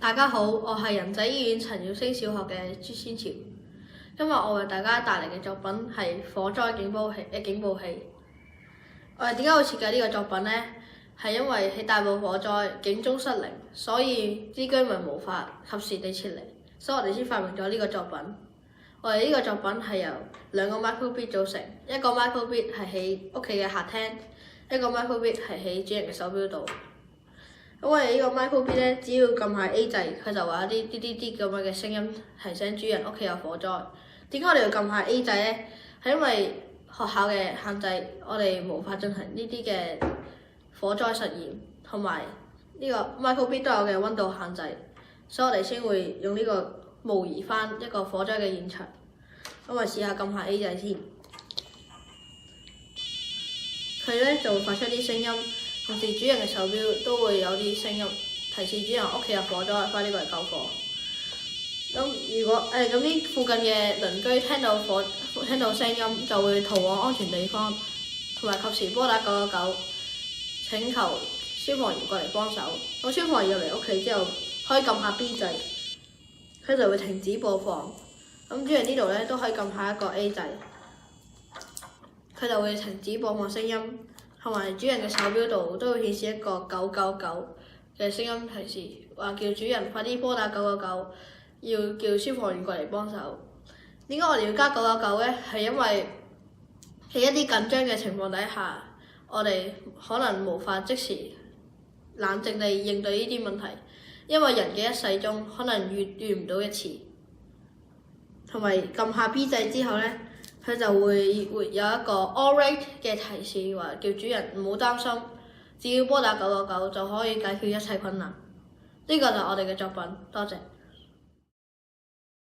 大家好，我係仁濟醫院陳耀升小學嘅朱先潮。今日我為大家帶嚟嘅作品係火災警報器。我哋點解會設計呢個作品呢？係因為喺大埔火災警鐘失靈，所以啲居民無法及時地撤離，所以我哋先發明咗呢個作品。我哋呢個作品係由兩個 microbit 組成，一個 microbit 係喺屋企嘅客廳，一個 microbit 係喺主人嘅手錶度。咁我哋呢個 microbit 咧，只要撳下 A 掣，佢就會有啲啲啲啲咁樣嘅聲音提醒主人屋企有火災。點解我哋要撳下 A 掣咧？係因為學校嘅限制，我哋無法進行呢啲嘅火災實驗，同埋呢個 microbit 都有嘅溫度限制，所以我哋先會用呢個模擬翻一個火災嘅現場。咁我試下撳下 A 掣先，佢咧就會發出啲聲音。同時，主人嘅手錶都會有啲聲音提示主人屋企有火災，快啲過嚟救火。咁如果咁啲附近嘅鄰居聽到聲音，就會逃往安全地方，同埋及時撥打999，請求消防員過嚟幫手。咁消防員入嚟屋企之後，可以撳下 B 掣，佢就會停止播放。咁主人呢度咧都可以撳下一個 A 掣，佢就會停止播放聲音。同埋主人嘅手錶度都會顯示一個999嘅聲音提示，話叫主人快啲撥打999，要叫消防員過嚟幫手。點解我哋要加999呢？係因為喺一啲緊張嘅情況底下，我哋可能無法即時冷靜地應對呢啲問題，因為人嘅一世中可能遇唔到一次。同埋撳下 B 掣之後呢，佢就會有一個 all right 嘅提示，話叫主人唔好擔心，只要撥打999就可以解決一切困難。呢個就係我哋嘅作品，多謝。